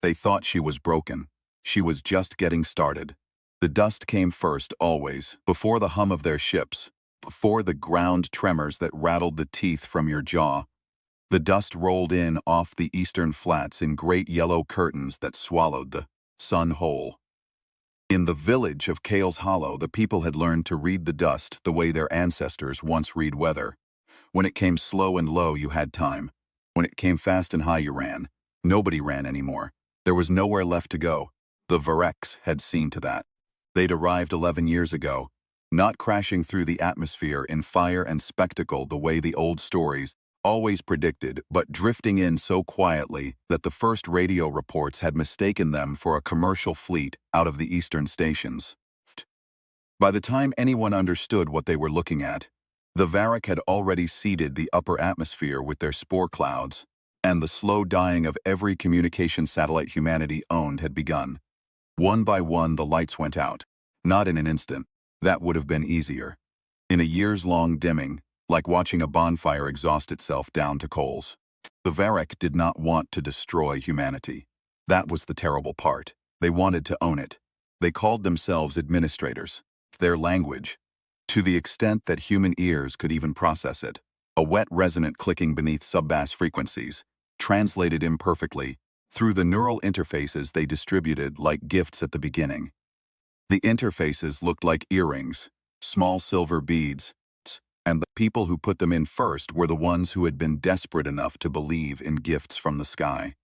They thought she was broken. She was just getting started. The dust came first, always, before the hum of their ships, before the ground tremors that rattled the teeth from your jaw. The dust rolled in off the eastern flats in great yellow curtains that swallowed the sun whole. In the village of Kale's Hollow, the people had learned to read the dust the way their ancestors once read weather. When it came slow and low, you had time. When it came fast and high, you ran. Nobody ran anymore. There was nowhere left to go. The Vareks had seen to that. They'd arrived 11 years ago, not crashing through the atmosphere in fire and spectacle the way the old stories always predicted, but drifting in so quietly that the first radio reports had mistaken them for a commercial fleet out of the eastern stations. By the time anyone understood what they were looking at, the Varek had already seeded the upper atmosphere with their spore clouds, and the slow dying of every communication satellite humanity owned had begun. One by one, the lights went out. Not in an instant. That would have been easier. In a years-long dimming, like watching a bonfire exhaust itself down to coals. The Varek did not want to destroy humanity. That was the terrible part. They wanted to own it. They called themselves administrators. Their language, to the extent that human ears could even process it, a wet resonant clicking beneath sub-bass frequencies, translated imperfectly, through the neural interfaces they distributed like gifts at the beginning. The interfaces looked like earrings, small silver beads, and the people who put them in first were the ones who had been desperate enough to believe in gifts from the sky.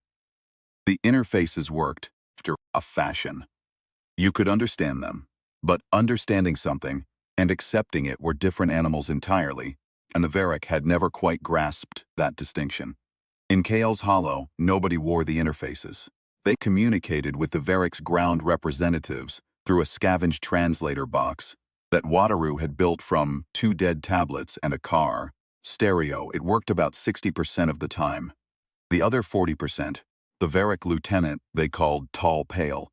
The interfaces worked after a fashion. You could understand them, but understanding something and accepting it were different animals entirely, and the Varek had never quite grasped that distinction. In Kale's Hollow, nobody wore the interfaces. They communicated with the Varek's ground representatives through a scavenged translator box that Wataru had built from 2 dead tablets and a car. Stereo, it worked about 60% of the time. The other 40%, the Varek lieutenant they called Tall Pale,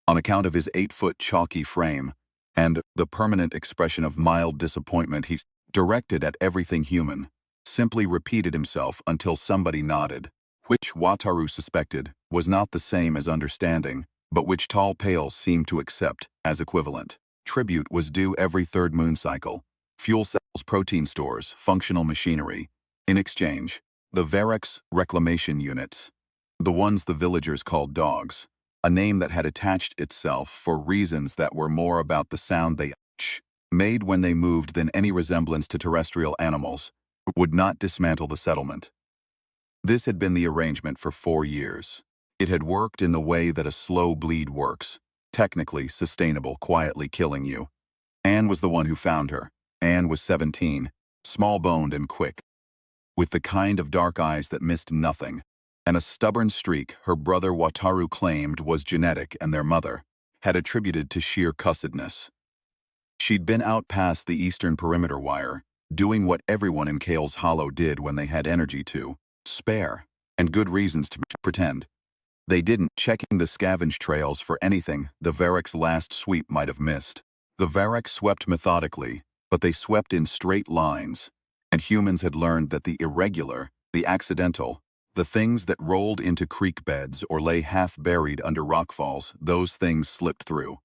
on account of his 8-foot chalky frame and the permanent expression of mild disappointment he directed at everything human, simply repeated himself until somebody nodded, which Wataru suspected was not the same as understanding, but which Tall Pale seemed to accept as equivalent. Tribute was due every 3rd moon cycle. Fuel cells, protein stores, functional machinery. In exchange, the Varek's reclamation units, the ones the villagers called dogs, a name that had attached itself for reasons that were more about the sound they made when they moved than any resemblance to terrestrial animals, would not dismantle the settlement. This had been the arrangement for 4 years. It had worked in the way that a slow bleed works, technically sustainable, quietly killing you. Anne was the one who found her. Anne was 17, small-boned and quick, with the kind of dark eyes that missed nothing, and a stubborn streak her brother Wataru claimed was genetic and their mother had attributed to sheer cussedness. She'd been out past the eastern perimeter wire, doing what everyone in Kale's Hollow did when they had energy to spare, and good reasons to pretend. They didn't, checking the scavenge trails for anything the Varek's last sweep might have missed. The Varek swept methodically, but they swept in straight lines, and humans had learned that the irregular, the accidental, the things that rolled into creek beds or lay half-buried under rockfalls, those things slipped through.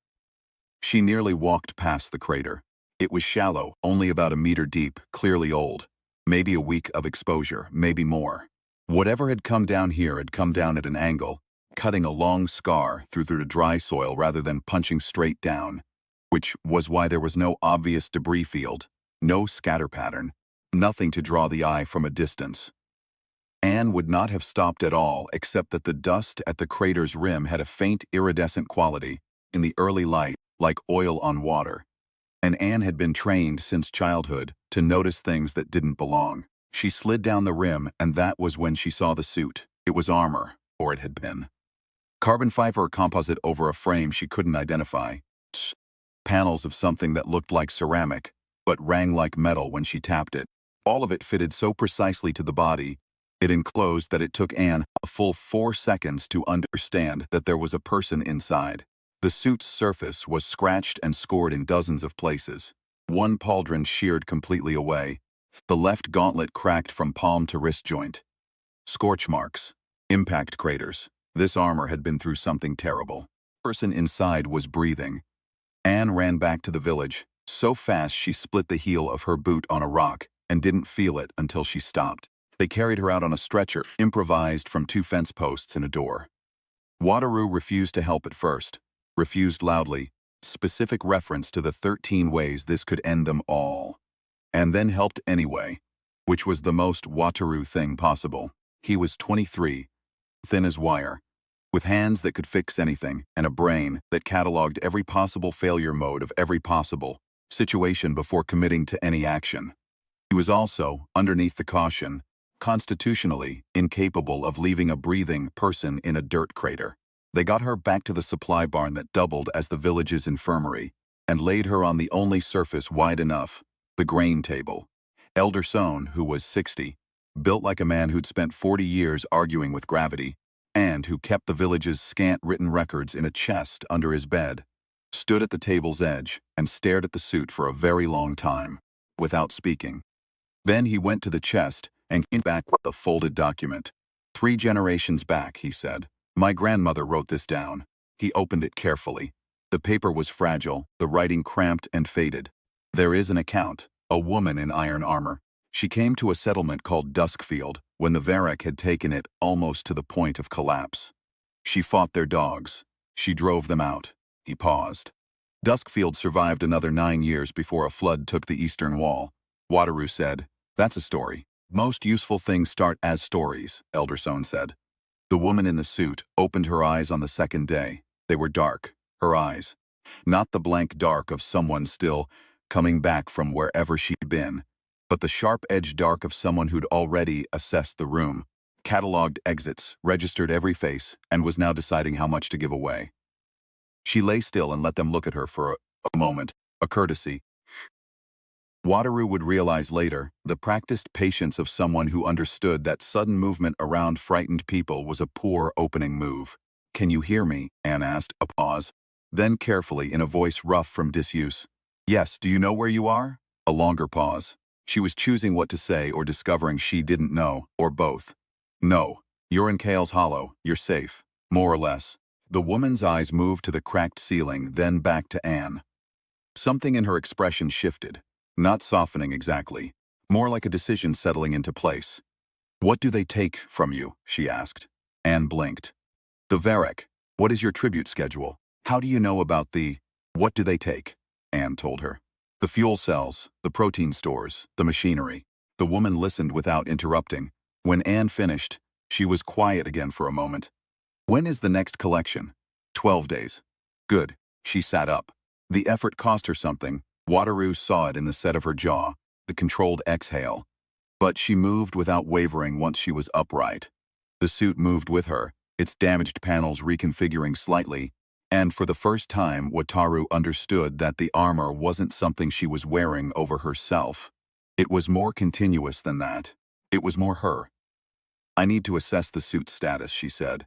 She nearly walked past the crater. It was shallow, only about a meter deep, clearly old. Maybe a week of exposure, maybe more. Whatever had come down here had come down at an angle, cutting a long scar through the dry soil rather than punching straight down, which was why there was no obvious debris field, no scatter pattern, nothing to draw the eye from a distance. Anne would not have stopped at all except that the dust at the crater's rim had a faint iridescent quality, in the early light, like oil on water. And Anne had been trained since childhood to notice things that didn't belong. She slid down the rim, and that was when she saw the suit. It was armor, or it had been. Carbon fiber composite over a frame she couldn't identify. Panels of something that looked like ceramic, but rang like metal when she tapped it. All of it fitted so precisely to the body it enclosed that it took Anne a full 4 seconds to understand that there was a person inside. The suit's surface was scratched and scored in dozens of places. One pauldron sheared completely away. The left gauntlet cracked from palm to wrist joint. Scorch marks, impact craters, This armor had been through something terrible. The person inside was breathing. Anne ran back to the village, so fast she split the heel of her boot on a rock and didn't feel it until she stopped. They carried her out on a stretcher, improvised from 2 fence posts and a door. Wataru refused to help at first, refused loudly, specific reference to the 13 ways this could end them all. And then helped anyway, which was the most Wataru thing possible. He was 23, thin as wire, with hands that could fix anything and a brain that cataloged every possible failure mode of every possible situation before committing to any action. He was also, underneath the caution, constitutionally incapable of leaving a breathing person in a dirt crater. They got her back to the supply barn that doubled as the village's infirmary and laid her on the only surface wide enough, the grain table. Elder Sohn, who was 60, built like a man who'd spent 40 years arguing with gravity, and who kept the village's scant written records in a chest under his bed, stood at the table's edge and stared at the suit for a very long time, without speaking. Then he went to the chest and came back with the folded document. 3 generations back, he said. My grandmother wrote this down. He opened it carefully. The paper was fragile, the writing cramped and faded. There is an account, a woman in iron armor. She came to a settlement called Duskfield when the Varrock had taken it almost to the point of collapse. She fought their dogs. She drove them out. He paused. Duskfield survived another 9 years before a flood took the eastern wall. Wataru said, That's a story. Most useful things start as stories, Elder Sohn said. The woman in the suit opened her eyes on the second day. They were dark, her eyes. Not the blank dark of someone still coming back from wherever she'd been, but the sharp-edged dark of someone who'd already assessed the room, cataloged exits, registered every face, and was now deciding how much to give away. She lay still and let them look at her for a moment, a courtesy. Wataru would realize later, the practiced patience of someone who understood that sudden movement around frightened people was a poor opening move. Can you hear me? Anne asked, a pause. Then carefully, in a voice rough from disuse. Yes, do you know where you are? A longer pause. She was choosing what to say or discovering she didn't know, or both. No, you're in Kale's Hollow, you're safe. More or less. The woman's eyes moved to the cracked ceiling, then back to Anne. Something in her expression shifted. Not softening exactly, more like a decision settling into place. What do they take from you? She asked. Anne blinked. The Varrock. What is your tribute schedule? How do you know about the... What do they take? Anne told her. The fuel cells, the protein stores, the machinery. The woman listened without interrupting. When Anne finished, she was quiet again for a moment. When is the next collection? 12 days. Good. She sat up. The effort cost her something. Wataru saw it in the set of her jaw, the controlled exhale. But she moved without wavering once she was upright. The suit moved with her, its damaged panels reconfiguring slightly, and for the first time Wataru understood that the armor wasn't something she was wearing over herself. It was more continuous than that. It was more her. I need to assess the suit's status, she said.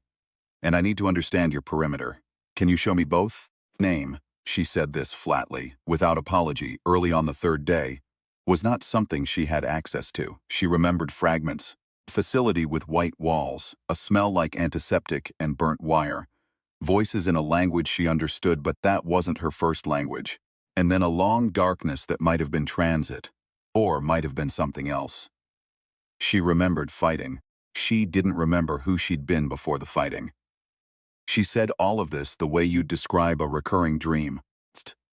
And I need to understand your perimeter. Can you show me both? Name. She said this flatly, without apology, early on the 3rd day, was not something she had access to. She remembered fragments. Facility with white walls, a smell like antiseptic and burnt wire, voices in a language she understood, but that wasn't her first language, and then a long darkness that might have been transit, or might have been something else. She remembered fighting. She didn't remember who she'd been before the fighting. She said all of this the way you'd describe a recurring dream,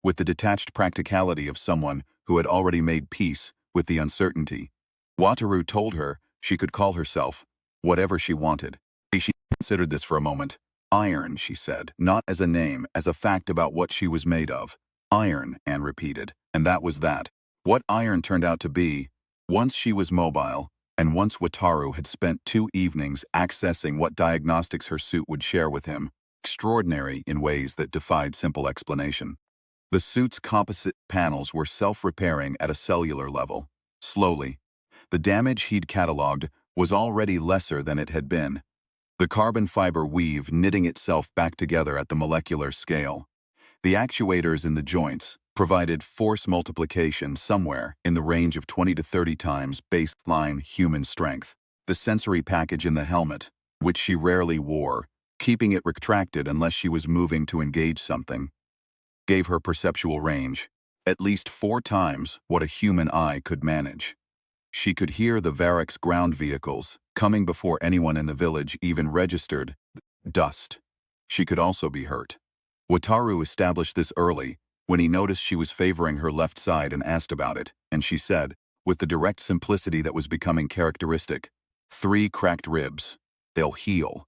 with the detached practicality of someone who had already made peace with the uncertainty. Wataru told her she could call herself whatever she wanted. She considered this for a moment. Iron, she said, not as a name, as a fact about what she was made of. Iron, Anne repeated, and that was that. What iron turned out to be, once she was mobile, and once Wataru had spent 2 evenings accessing what diagnostics her suit would share with him, extraordinary in ways that defied simple explanation. The suit's composite panels were self-repairing at a cellular level. Slowly. The damage he'd cataloged was already lesser than it had been. The carbon fiber weave knitting itself back together at the molecular scale. The actuators in the joints provided force multiplication somewhere in the range of 20 to 30 times baseline human strength. The sensory package in the helmet, which she rarely wore, keeping it retracted unless she was moving to engage something. Gave her perceptual range, at least 4 times what a human eye could manage. She could hear the Varric's ground vehicles coming before anyone in the village even registered dust. She could also be hurt. Wataru established this early when he noticed she was favoring her left side and asked about it, and she said, with the direct simplicity that was becoming characteristic, 3 cracked ribs. They'll heal.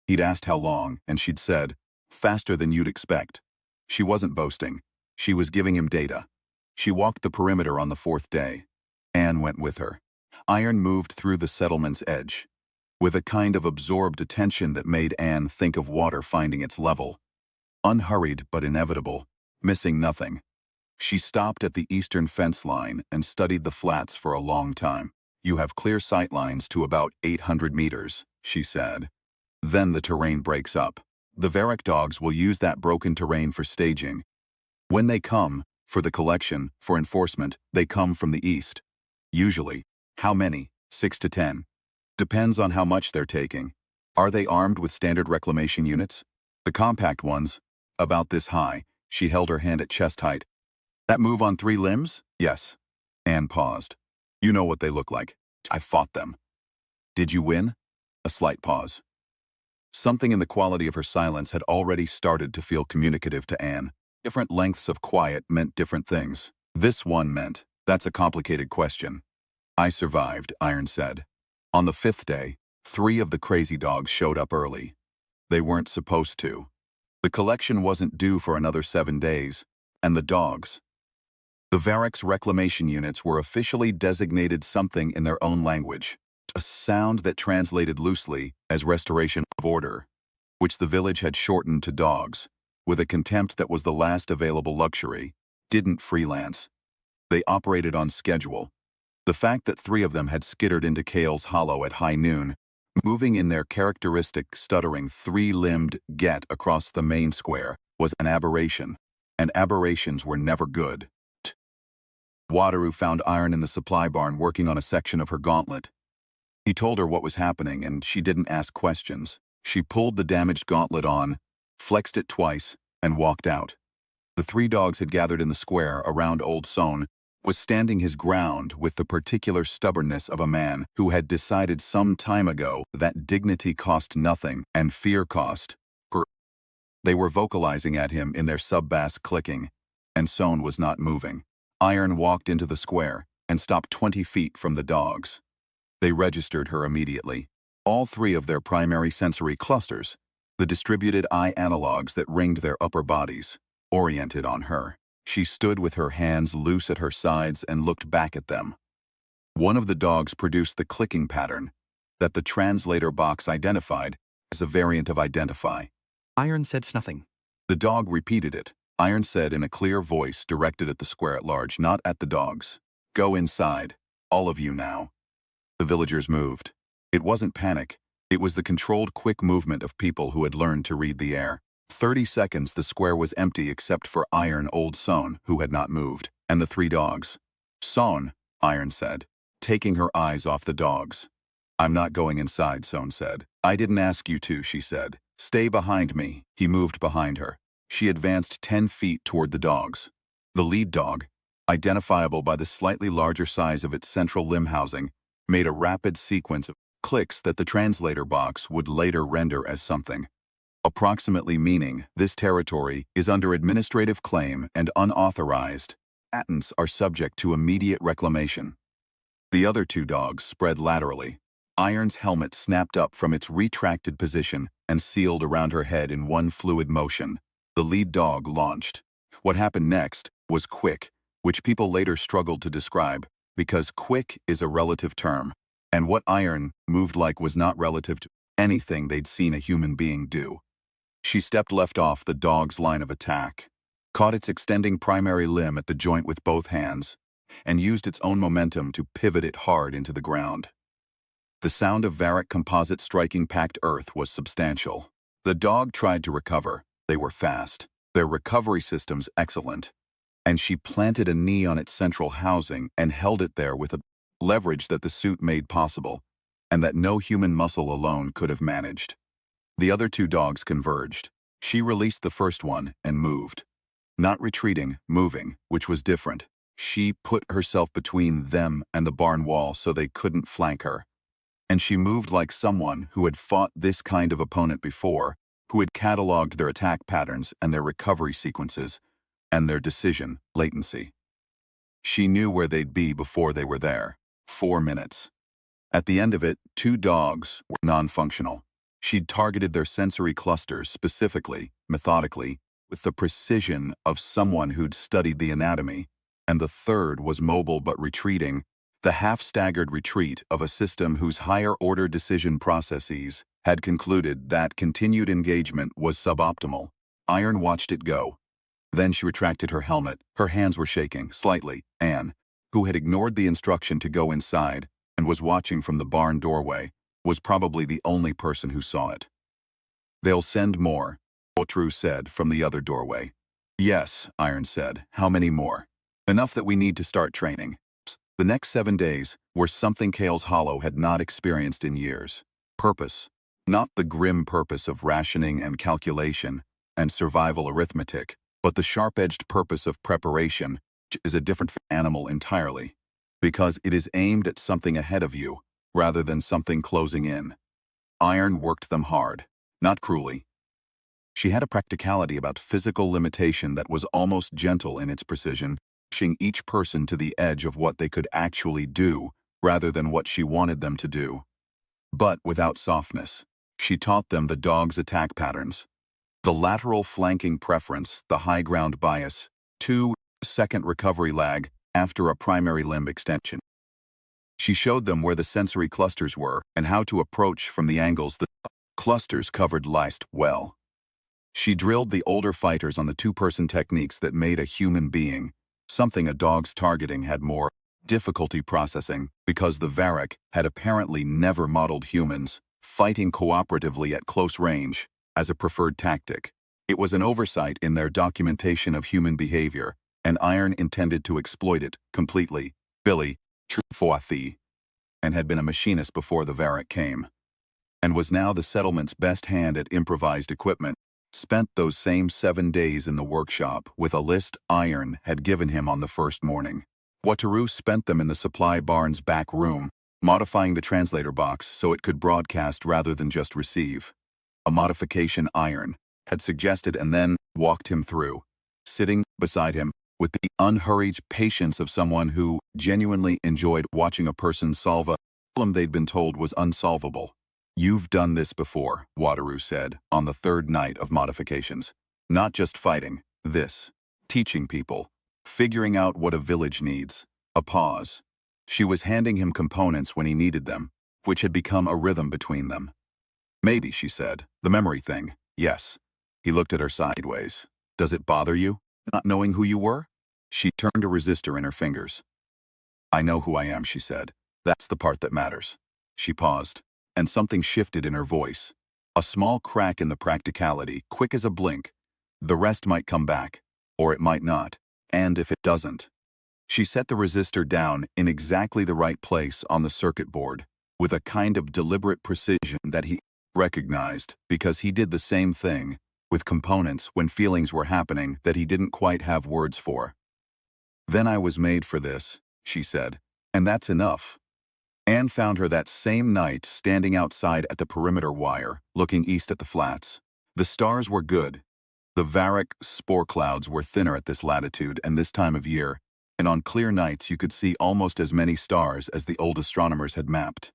He'd asked how long, and she'd said, faster than you'd expect. She wasn't boasting. She was giving him data. She walked the perimeter on the 4th day. Anne went with her. Iron moved through the settlement's edge, with a kind of absorbed attention that made Anne think of water finding its level. Unhurried but inevitable, missing nothing. She stopped at the eastern fence line and studied the flats for a long time. You have clear sight lines to about 800 meters, she said. Then the terrain breaks up. The Varric dogs will use that broken terrain for staging. When they come, for the collection, for enforcement, they come from the east. Usually. How many? 6 to 10. Depends on how much they're taking. Are they armed with standard reclamation units? The compact ones, about this high. She held her hand at chest height. That move on 3 limbs? Yes. Anne paused. You know what they look like. I fought them. Did you win? A slight pause. Something in the quality of her silence had already started to feel communicative to Anne. Different lengths of quiet meant different things. This one meant, that's a complicated question. I survived, Iron said. On the 5th day, 3 of the crazy dogs showed up early. They weren't supposed to. The collection wasn't due for another 7 days, and the dogs. The Varric's reclamation units were officially designated something in their own language, a sound that translated loosely as restoration of order, which the village had shortened to dogs, with a contempt that was the last available luxury, didn't freelance. They operated on schedule. The fact that 3 of them had skittered into Kale's Hollow at high noon, moving in their characteristic stuttering 3-limbed get across the main square, was an aberration, and aberrations were never good. Wataru found Iron in the supply barn working on a section of her gauntlet. He told her what was happening, and she didn't ask questions. She pulled the damaged gauntlet on, flexed it twice, and walked out. The 3 dogs had gathered in the square around Old Son, was standing his ground with the particular stubbornness of a man who had decided some time ago that dignity cost nothing and fear cost. They were vocalizing at him in their sub-bass clicking, and Son was not moving. Iron walked into the square and stopped 20 feet from the dogs. They registered her immediately. All 3 of their primary sensory clusters, the distributed eye analogs that ringed their upper bodies, oriented on her. She stood with her hands loose at her sides and looked back at them. One of the dogs produced the clicking pattern that the translator box identified as a variant of identify. Iron said nothing. The dog repeated it. Iron said in a clear voice directed at the square at large, not at the dogs. Go inside. All of you now. The villagers moved. It wasn't panic. It was the controlled quick movement of people who had learned to read the air. 30 seconds the square was empty except for Iron Old Son, who had not moved, and the 3 dogs. Son, Iron said, taking her eyes off the dogs. I'm not going inside, Son said. I didn't ask you to, she said. Stay behind me. He moved behind her. She advanced 10 feet toward the dogs. The lead dog, identifiable by the slightly larger size of its central limb housing, made a rapid sequence of clicks that the translator box would later render as something. Approximately meaning this territory is under administrative claim and unauthorized. Patents are subject to immediate reclamation. The other 2 dogs spread laterally. Iron's helmet snapped up from its retracted position and sealed around her head in one fluid motion. The lead dog launched. What happened next was quick, which people later struggled to describe, because quick is a relative term, and what Iron moved like was not relative to anything they'd seen a human being do. She stepped left off the dog's line of attack, caught its extending primary limb at the joint with both hands, and used its own momentum to pivot it hard into the ground. The sound of Varric composite striking packed earth was substantial. The dog tried to recover. They were fast, their recovery systems excellent, and she planted a knee on its central housing and held it there with a leverage that the suit made possible, and that no human muscle alone could have managed. The other two dogs converged. She released the first one and moved. Not retreating, moving, which was different. She put herself between them and the barn wall so they couldn't flank her. And she moved like someone who had fought this kind of opponent before, who had cataloged their attack patterns and their recovery sequences, and their decision latency. She knew where they'd be before they were there. 4 minutes. At the end of it, two dogs were non-functional. She'd targeted their sensory clusters specifically, methodically, with the precision of someone who'd studied the anatomy, and the third was mobile but retreating, the half-staggered retreat of a system whose higher-order decision processes had concluded that continued engagement was suboptimal. Iron watched it go. Then she retracted her helmet. Her hands were shaking, slightly. Anne, who had ignored the instruction to go inside and was watching from the barn doorway, was probably the only person who saw it. "They'll send more," Otru said from the other doorway. "Yes," Iron said. "How many more?" "Enough that we need to start training." The next 7 days were something Kale's Hollow had not experienced in years. Purpose. Not the grim purpose of rationing and calculation and survival arithmetic, but the sharp-edged purpose of preparation, which is a different animal entirely, because it is aimed at something ahead of you, rather than something closing in. Iron worked them hard, not cruelly. She had a practicality about physical limitation that was almost gentle in its precision, pushing each person to the edge of what they could actually do, rather than what she wanted them to do. But without softness. She taught them the dog's attack patterns. The lateral flanking preference, the high ground bias, 2-second recovery lag after a primary limb extension. She showed them where the sensory clusters were and how to approach from the angles the clusters covered least well. She drilled the older fighters on the two-person techniques that made a human being, something a dog's targeting had more difficulty processing because the Varrock had apparently never modeled humans fighting cooperatively at close range as a preferred tactic. It was an oversight in their documentation of human behavior, and Iron intended to exploit it completely. Billy, Trufothi, and had been a machinist before the Varrock came, and was now the settlement's best hand at improvised equipment, spent those same 7 days in the workshop with a list Iron had given him on the first morning. Wataru spent them in the supply barn's back room, modifying the translator box so it could broadcast rather than just receive. A modification Iron had suggested and then walked him through, sitting beside him with the unhurried patience of someone who genuinely enjoyed watching a person solve a problem they'd been told was unsolvable. "You've done this before," Wataru said, on the third night of modifications. "Not just fighting, this. Teaching people. Figuring out what a village needs." A pause. She was handing him components when he needed them, which had become a rhythm between them. "Maybe," she said. "The memory thing. Yes." He looked at her sideways. "Does it bother you, not knowing who you were?" She turned a resistor in her fingers. "I know who I am," she said. "That's the part that matters." She paused, and something shifted in her voice. A small crack in the practicality, quick as a blink. The rest might come back, or it might not. And if it doesn't. She set the resistor down in exactly the right place on the circuit board, with a kind of deliberate precision that he recognized because he did the same thing with components when feelings were happening that he didn't quite have words for. "Then I was made for this," she said, "and that's enough." Anne found her that same night standing outside at the perimeter wire, looking east at the flats. The stars were good. The Varrock spore clouds were thinner at this latitude and this time of year, and on clear nights you could see almost as many stars as the old astronomers had mapped.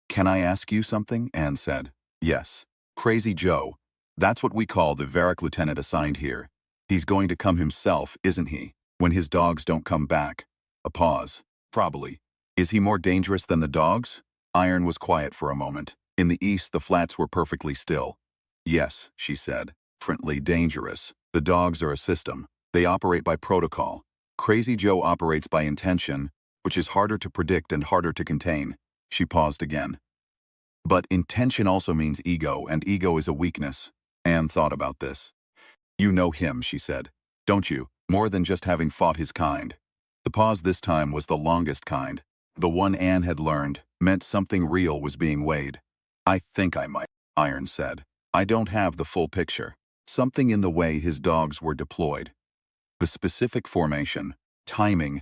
"Can I ask you something?" Anne said. "Yes. Crazy Joe. That's what we call the Varrock lieutenant assigned here. He's going to come himself, isn't he, when his dogs don't come back?" A pause. "Probably. Is he more dangerous than the dogs?" Iron was quiet for a moment. In the east the flats were perfectly still. "Yes," she said. "Differently dangerous. The dogs are a system. They operate by protocol. Crazy Joe operates by intention, which is harder to predict and harder to contain." She paused again. "But intention also means ego, and ego is a weakness." Anne thought about this. "You know him," she said. "Don't you? More than just having fought his kind." The pause this time was the longest kind. The one Anne had learned meant something real was being weighed. "I think I might," Iron said. I don't have the full picture. Something in the way his dogs were deployed. The specific formation, timing,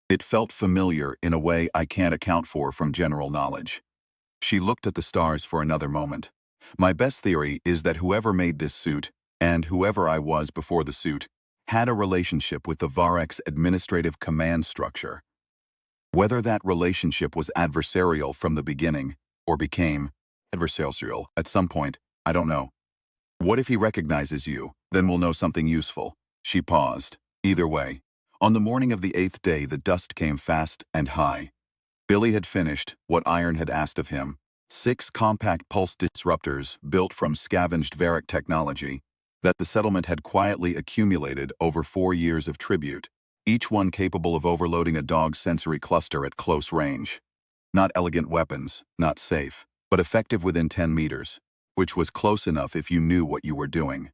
it felt familiar in a way I can't account for from general knowledge. She looked at the stars for another moment. My best theory is that whoever made this suit, and whoever I was before the suit, had a relationship with the Varek's administrative command structure. Whether that relationship was adversarial from the beginning, or became adversarial at some point, I don't know. What if he recognizes you? Then we'll know something useful. She paused. Either way. On the morning of the 8th day, the dust came fast and high. Billy had finished what Iron had asked of him. 6 compact pulse disruptors built from scavenged Varric technology that the settlement had quietly accumulated over 4 years of tribute, each one capable of overloading a dog's sensory cluster at close range. Not elegant weapons, not safe, but effective within 10 meters, which was close enough if you knew what you were doing.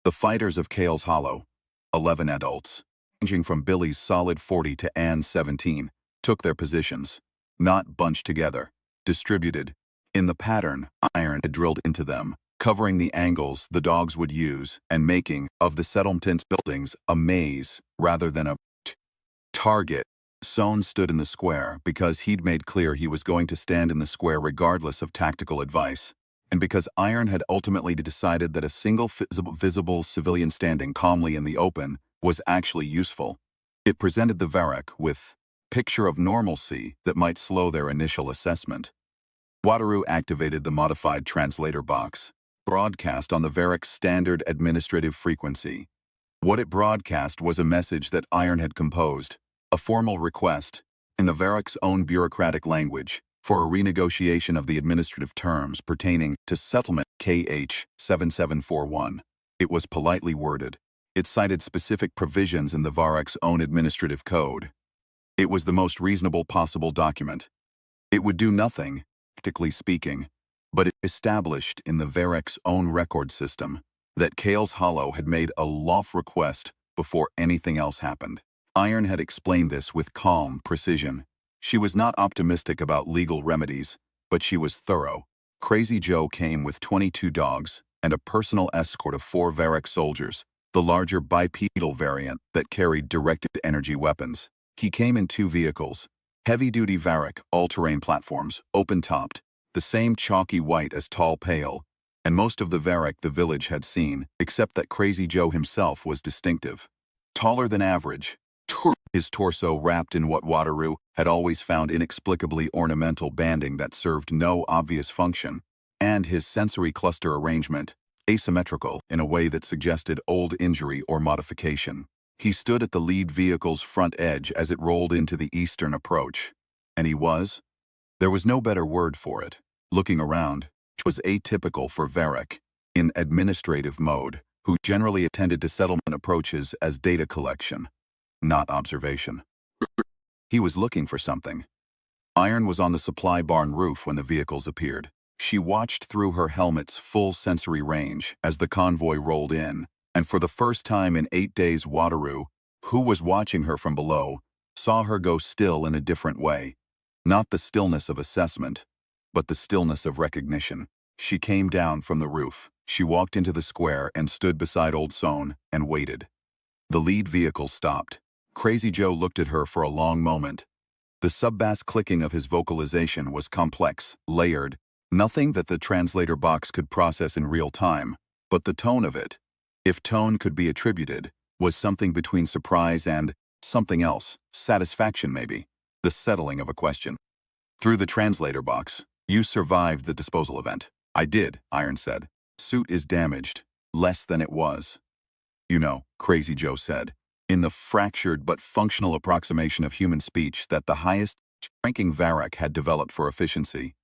The fighters of Kale's Hollow, 11 adults, ranging from Billy's solid 40 to Anne's 17, took their positions, not bunched together, distributed, in the pattern Iron had drilled into them, covering the angles the dogs would use and making of the settlement's buildings a maze rather than a target. Sohn stood in the square because he'd made clear he was going to stand in the square regardless of tactical advice, and because Iron had ultimately decided that a single visible civilian standing calmly in the open was actually useful. It presented the Varric with picture of normalcy that might slow their initial assessment. Wataru activated the modified translator box, broadcast on the Varric's standard administrative frequency. What it broadcast was a message that Iron had composed, a formal request, in the Varric's own bureaucratic language, for a renegotiation of the administrative terms pertaining to settlement KH 7741. It was politely worded. It cited specific provisions in the Varric's own administrative code. It was the most reasonable possible document. It would do nothing, practically speaking, but it established in the Varric's own record system that Kale's Hollow had made a lawful request before anything else happened. Iron had explained this with calm precision. She was not optimistic about legal remedies, but she was thorough. Crazy Joe came with 22 dogs and a personal escort of 4 Varric soldiers, the larger bipedal variant that carried directed energy weapons. He came in 2 vehicles, heavy-duty Varric all-terrain platforms, open-topped, the same chalky white as Tall Pale, and most of the Varric the village had seen, except that Crazy Joe himself was distinctive. Taller than average, his torso wrapped in what Wataru had always found inexplicably ornamental banding that served no obvious function, and his sensory cluster arrangement, asymmetrical in a way that suggested old injury or modification. He stood at the lead vehicle's front edge as it rolled into the eastern approach. And there was no better word for it, looking around, which was atypical for Varric, in administrative mode, who generally attended to settlement approaches as data collection, not observation. He was looking for something. Iron was on the supply barn roof when the vehicles appeared. She watched through her helmet's full sensory range as the convoy rolled in, and for the first time in 8 days Wataru, who was watching her from below, saw her go still in a different way. Not the stillness of assessment, but the stillness of recognition. She came down from the roof. She walked into the square and stood beside Old Sohn and waited. The lead vehicle stopped. Crazy Joe looked at her for a long moment. The sub-bass clicking of his vocalization was complex, layered, nothing that the translator box could process in real time, but the tone of it, if tone could be attributed, was something between surprise and something else, satisfaction maybe, the settling of a question. Through the translator box, you survived the disposal event. I did, Iron said. Suit is damaged, less than it was. You know, Crazy Joe said, in the fractured but functional approximation of human speech that the highest-ranking Varric had developed for efficiency.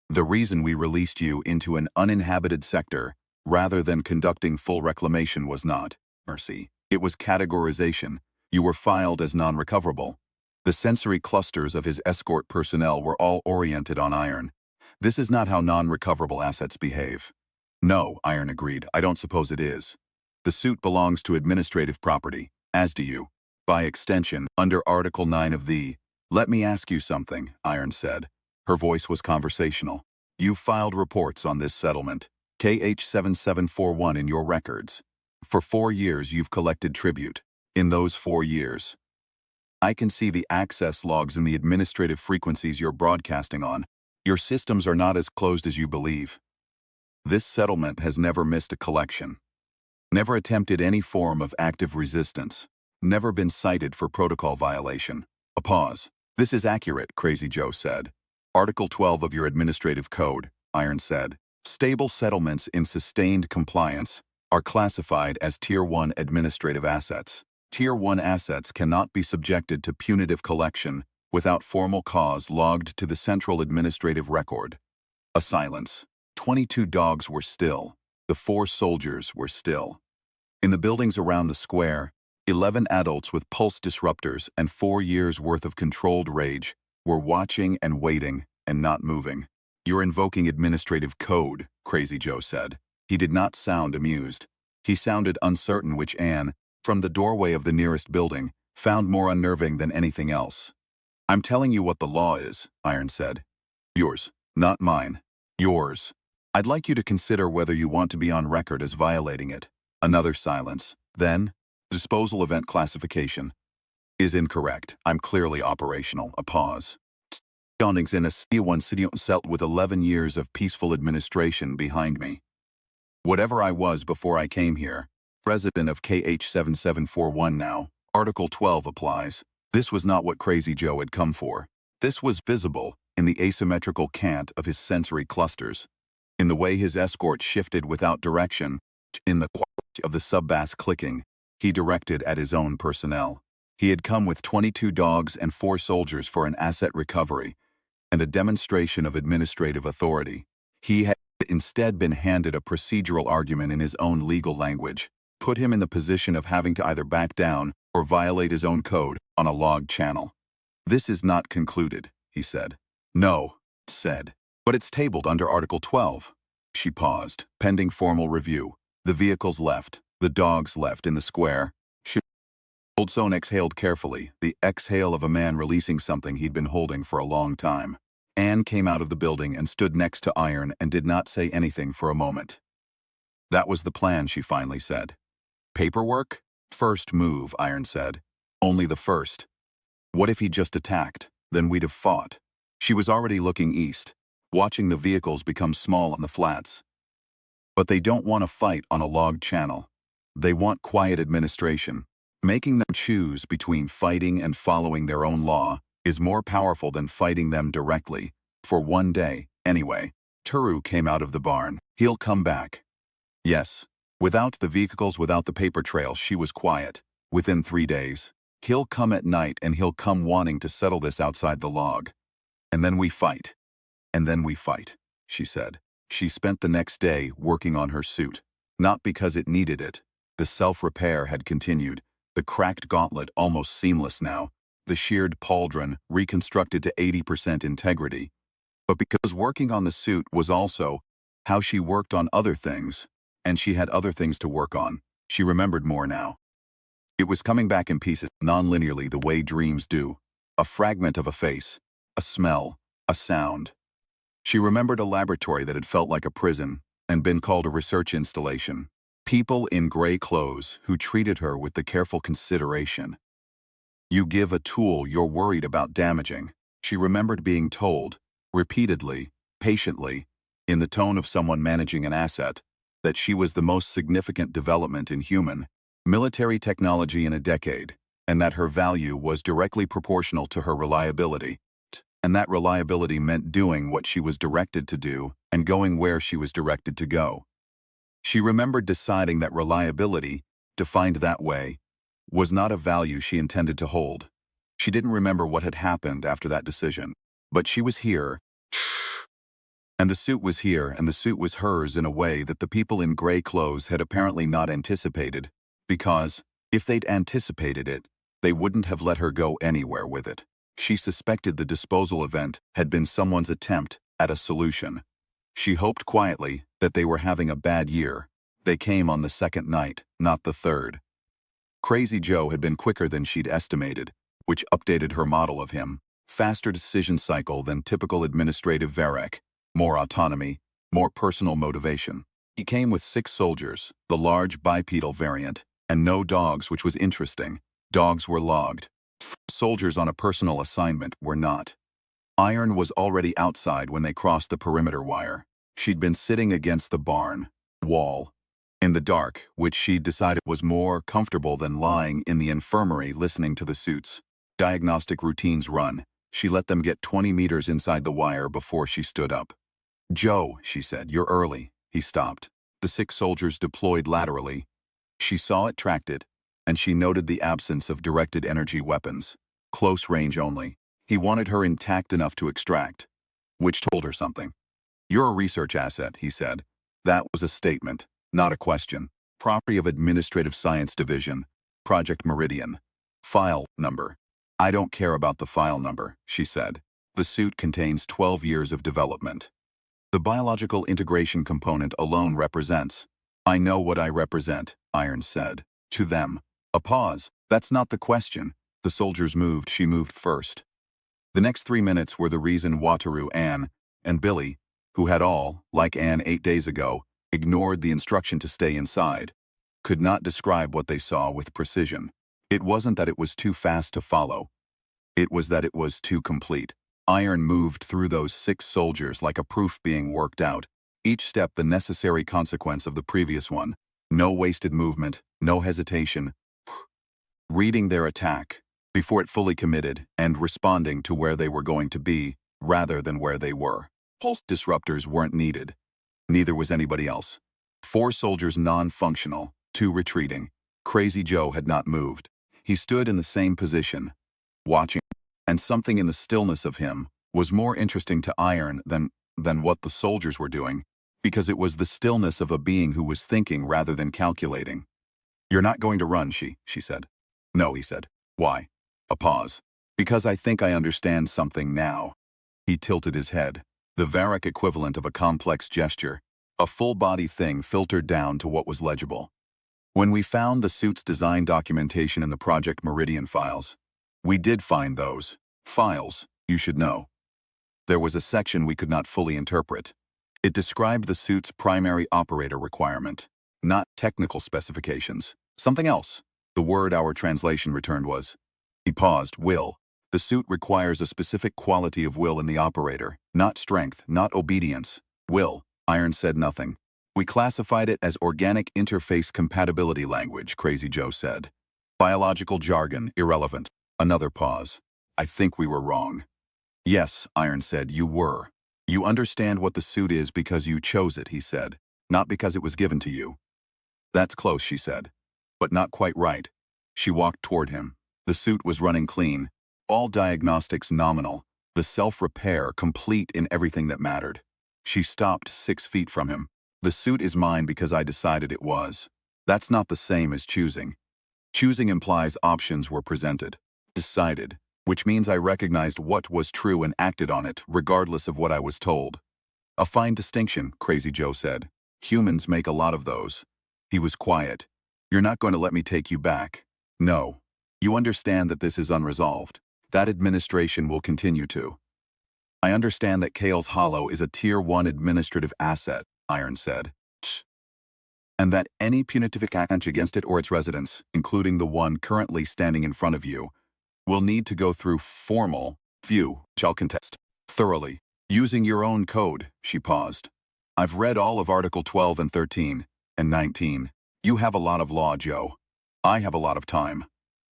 The reason we released you into an uninhabited sector rather than conducting full reclamation was not mercy. It was categorization. You were filed as non-recoverable. The sensory clusters of his escort personnel were all oriented on Iron. This is not how non-recoverable assets behave. No, Iron agreed. I don't suppose it is. The suit belongs to administrative property, as do you. By extension, under Article 9 of the... Let me ask you something, Iron said. Her voice was conversational. You filed reports on this settlement. KH7741 in your records. For 4 years you've collected tribute. In those 4 years, I can see the access logs and the administrative frequencies you're broadcasting on. Your systems are not as closed as you believe. This settlement has never missed a collection. Never attempted any form of active resistance. Never been cited for protocol violation. A pause. This is accurate, Crazy Joe said. Article 12 of your administrative code, Iron said. Stable settlements in sustained compliance are classified as Tier 1 administrative assets. Tier 1 assets cannot be subjected to punitive collection without formal cause logged to the central administrative record. A silence. 22 dogs were still. The 4 soldiers were still. In the buildings around the square, 11 adults with pulse disruptors and 4 years' worth of controlled rage were watching and waiting and not moving. You're invoking administrative code, Crazy Joe said. He did not sound amused. He sounded uncertain, which Anne, from the doorway of the nearest building, found more unnerving than anything else. I'm telling you what the law is, Iron said. Yours, not mine. Yours. I'd like you to consider whether you want to be on record as violating it. Another silence. Then, disposal event classification is incorrect. I'm clearly operational. A pause. Stondings in a C1 city cell with 11 years of peaceful administration behind me. Whatever I was before I came here, president of KH7741 now, Article 12 applies. This was not what Crazy Joe had come for. This was visible in the asymmetrical cant of his sensory clusters, in the way his escort shifted without direction, in the quality of the sub-bass clicking he directed at his own personnel. He had come with 22 dogs and 4 soldiers for an asset recovery and a demonstration of administrative authority. He had instead been handed a procedural argument in his own legal language, put him in the position of having to either back down or violate his own code on a logged channel. This is not concluded, he said. No, said. But it's tabled under Article 12. She paused, pending formal review. The vehicles left. The dogs left in the square. Oldson exhaled carefully, the exhale of a man releasing something he'd been holding for a long time. Anne came out of the building and stood next to Iron and did not say anything for a moment. That was the plan, she finally said. Paperwork? First move, Iron said. Only the first. What if he just attacked? Then we'd have fought. She was already looking east, watching the vehicles become small on the flats. But they don't want to fight on a logged channel. They want quiet administration. Making them choose between fighting and following their own law is more powerful than fighting them directly. For one day, anyway. Turu came out of the barn. He'll come back. Yes. Without the vehicles, without the paper trail, she was quiet. Within 3 days. He'll come at night and he'll come wanting to settle this outside the log. And then we fight. And then we fight, she said. She spent the next day working on her suit. Not because it needed it. The self-repair had continued. The cracked gauntlet almost seamless now. The sheared pauldron reconstructed to 80% integrity. But because working on the suit was also how she worked on other things, and she had other things to work on. She remembered more now. It was coming back in pieces, non-linearly the way dreams do. A fragment of a face, a smell, a sound. She remembered a laboratory that had felt like a prison and been called a research installation. People in gray clothes who treated her with the careful consideration. You give a tool you're worried about damaging. She remembered being told, repeatedly, patiently, in the tone of someone managing an asset, that she was the most significant development in human, military technology in a decade, and that her value was directly proportional to her reliability. And that reliability meant doing what she was directed to do and going where she was directed to go. She remembered deciding that reliability, defined that way, was not a value she intended to hold. She didn't remember what had happened after that decision, but she was here, and the suit was here, and the suit was hers in a way that the people in gray clothes had apparently not anticipated, because, if they'd anticipated it, they wouldn't have let her go anywhere with it. She suspected the disposal event had been someone's attempt at a solution. She hoped quietly that they were having a bad year. They came on the second night, not the third. Crazy Joe had been quicker than she'd estimated, which updated her model of him. Faster decision cycle than typical administrative Varek. More autonomy, more personal motivation. He came with 6 soldiers, the large bipedal variant, and no dogs, which was interesting. Dogs were logged. Soldiers on a personal assignment were not. Iron was already outside when they crossed the perimeter wire. She'd been sitting against the barn wall in the dark, which she decided was more comfortable than lying in the infirmary listening to the suits' diagnostic routines run. She let them get 20 meters inside the wire before she stood up. "Joe," she said, "you're early." He stopped. The 6 soldiers deployed laterally. She saw it, tracked it, and she noted the absence of directed energy weapons. Close range only. He wanted her intact enough to extract, which told her something. "You're a research asset," he said. That was a statement, not a question. Property of Administrative Science Division. Project Meridian. File number. "I don't care about the file number," she said. "The suit contains 12 years of development. The biological integration component alone represents." "I know what I represent," Iron said. To them. A pause. "That's not the question." The soldiers moved. She moved first. The next 3 minutes were the reason Wataru, Anne, and Billy, who had all, like Anne 8 days ago, ignored the instruction to stay inside, could not describe what they saw with precision. It wasn't that it was too fast to follow. It was that it was too complete. Iron moved through those 6 soldiers like a proof being worked out, each step the necessary consequence of the previous one. No wasted movement, no hesitation. Reading their attack before it fully committed and responding to where they were going to be rather than where they were. Pulse disruptors weren't needed. Neither was anybody else. 4 soldiers non-functional, 2 retreating. Crazy Joe had not moved. He stood in the same position, watching, and something in the stillness of him was more interesting to Iron than what the soldiers were doing, because it was the stillness of a being who was thinking rather than calculating. "You're not going to run," she said. "No," he said. "Why?" A pause. "Because I think I understand something now." He tilted his head. The Varric equivalent of a complex gesture. A full-body thing filtered down to what was legible. "When we found the suit's design documentation in the Project Meridian files, we did find those files, you should know. There was a section we could not fully interpret. It described the suit's primary operator requirement, not technical specifications. Something else. The word our translation returned was." He paused. "Will. The suit requires a specific quality of will in the operator, not strength, not obedience. Will." Iron said nothing. "We classified it as organic interface compatibility language," Crazy Joe said. "Biological jargon, irrelevant." Another pause. "I think we were wrong." "Yes," Iron said, "you were. You understand what the suit is because you chose it," he said, "not because it was given to you." "That's close," she said. "But not quite right." She walked toward him. The suit was running clean. All diagnostics nominal. The self-repair complete in everything that mattered. She stopped 6 feet from him. "The suit is mine because I decided it was. That's not the same as choosing. Choosing implies options were presented. Decided. Which means I recognized what was true and acted on it, regardless of what I was told." "A fine distinction," Crazy Joe said. "Humans make a lot of those." He was quiet. "You're not going to let me take you back." "No. You understand that this is unresolved. That administration will continue to." "I understand that Kale's Hollow is a Tier 1 administrative asset," Iron said. "Tch. And that any punitive action against it or its residents, including the one currently standing in front of you, will need to go through formal view, shall contest thoroughly. Using your own code." She paused. "I've read all of Article 12 and 13, and 19. You have a lot of law, Joe. I have a lot of time."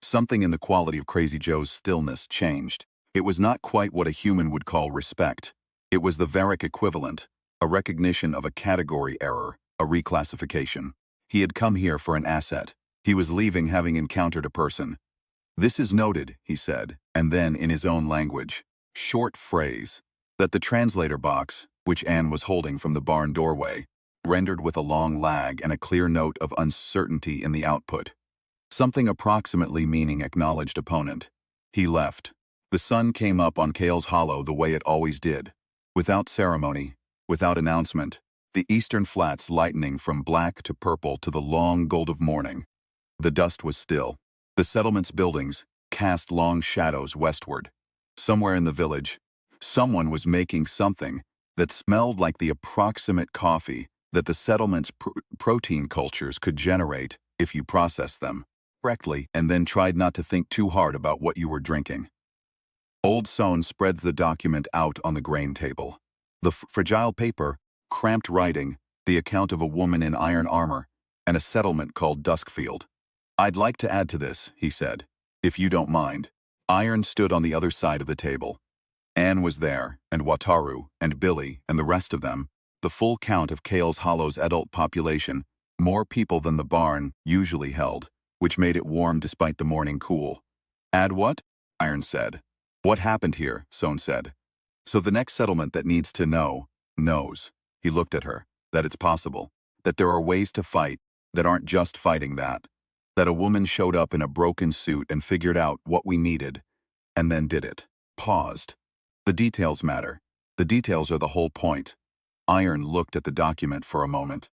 Something in the quality of Crazy Joe's stillness changed. It was not quite what a human would call respect. It was the Varric equivalent, a recognition of a category error, a reclassification. He had come here for an asset. He was leaving having encountered a person. "This is noted," he said, and then in his own language. Short phrase. That the translator box, which Anne was holding from the barn doorway, rendered with a long lag and a clear note of uncertainty in the output. Something approximately meaning acknowledged opponent. He left. The sun came up on Kale's Hollow the way it always did. Without ceremony, without announcement, the eastern flats lightening from black to purple to the long gold of morning. The dust was still. The settlement's buildings cast long shadows westward. Somewhere in the village, someone was making something that smelled like the approximate coffee that the settlement's protein cultures could generate if you processed them correctly and then tried not to think too hard about what you were drinking. Old Sohn spread the document out on the grain table. The fragile paper, cramped writing, the account of a woman in iron armor, and a settlement called Duskfield. "I'd like to add to this," he said, "if you don't mind." Iron stood on the other side of the table. Anne was there, and Wataru, and Billy, and the rest of them, the full count of Kale's Hollow's adult population, more people than the barn usually held, which made it warm despite the morning cool. "Add what?" Iron said. "What happened here," Sohn said. "So the next settlement that needs to know, knows." He looked at her. "That it's possible. That there are ways to fight that aren't just fighting that. That a woman showed up in a broken suit and figured out what we needed, and then did it." Paused. "The details matter. The details are the whole point." Iron looked at the document for a moment.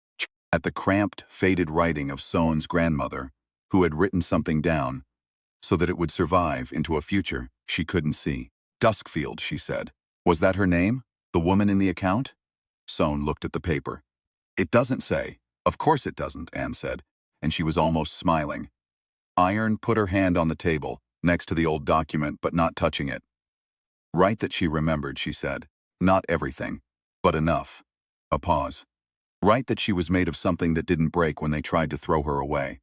At the cramped, faded writing of Sohn's grandmother, who had written something down, so that it would survive into a future she couldn't see. "Duskfield," she said. "Was that her name? The woman in the account?" Sohn looked at the paper. "It doesn't say." "Of course it doesn't," Anne said, and she was almost smiling. Iron put her hand on the table, next to the old document but not touching it. "Right that she remembered," she said. "Not everything, but enough." A pause. "Right that she was made of something that didn't break when they tried to throw her away."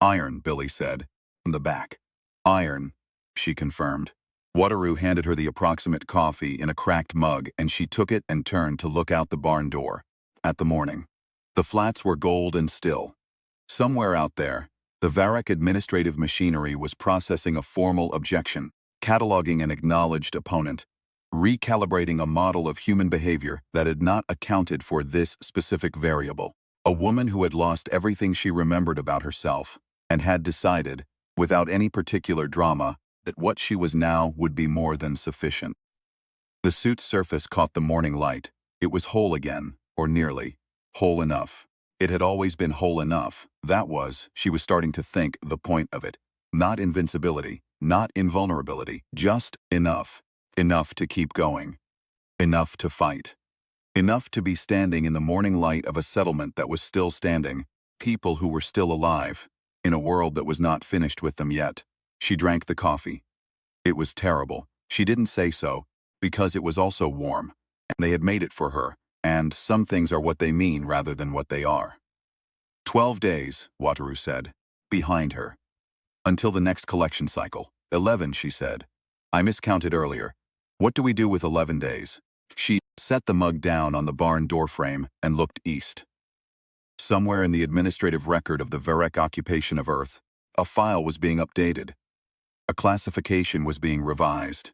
"Iron," Billy said. "From the back." "Iron," she confirmed. Wataru handed her the approximate coffee in a cracked mug, and she took it and turned to look out the barn door. At the morning. The flats were gold and still. Somewhere out there, the Varrock administrative machinery was processing a formal objection, cataloging an acknowledged opponent, recalibrating a model of human behavior that had not accounted for this specific variable. A woman who had lost everything she remembered about herself and had decided, without any particular drama, that what she was now would be more than sufficient. The suit's surface caught the morning light. It was whole again, or nearly. Whole enough. It had always been whole enough. That was, she was starting to think, the point of it. Not invincibility, not invulnerability, just enough. Enough to keep going. Enough to fight. Enough to be standing in the morning light of a settlement that was still standing, people who were still alive, in a world that was not finished with them yet. She drank the coffee. It was terrible. She didn't say so, because it was also warm, and they had made it for her, and some things are what they mean rather than what they are. 12 days, Wataru said, behind her. Until the next collection cycle. 11, she said. I miscounted earlier. What do we do with 11 days? She set the mug down on the barn doorframe and looked east. Somewhere in the administrative record of the Varrock occupation of Earth, a file was being updated. A classification was being revised.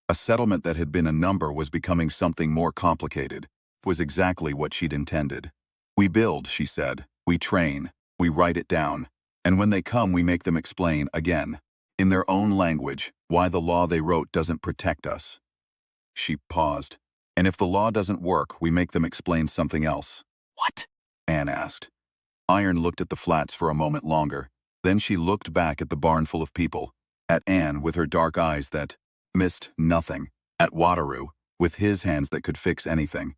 A settlement that had been a number was becoming something more complicated. It was exactly what she'd intended. We build, she said. We train. We write it down. And when they come, we make them explain, again, in their own language, why the law they wrote doesn't protect us. She paused. And if the law doesn't work, we make them explain something else. What? Anne asked. Iron looked at the flats for a moment longer. Then she looked back at the barn full of people. At Anne with her dark eyes that missed nothing. At Wataru with his hands that could fix anything.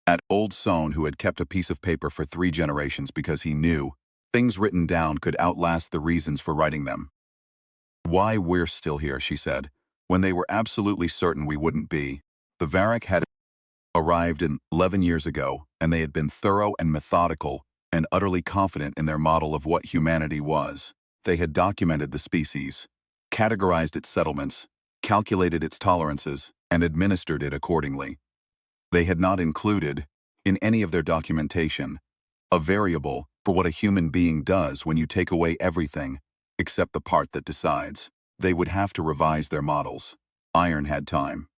At old Sohn who had kept a piece of paper for 3 generations because he knew things written down could outlast the reasons for writing them. Why we're still here, she said, when they were absolutely certain we wouldn't be. The Varrock had arrived 11 years ago, and they had been thorough and methodical and utterly confident in their model of what humanity was. They had documented the species, categorized its settlements, calculated its tolerances, and administered it accordingly. They had not included, in any of their documentation, a variable for what a human being does when you take away everything except the part that decides. They would have to revise their models. Iron had time.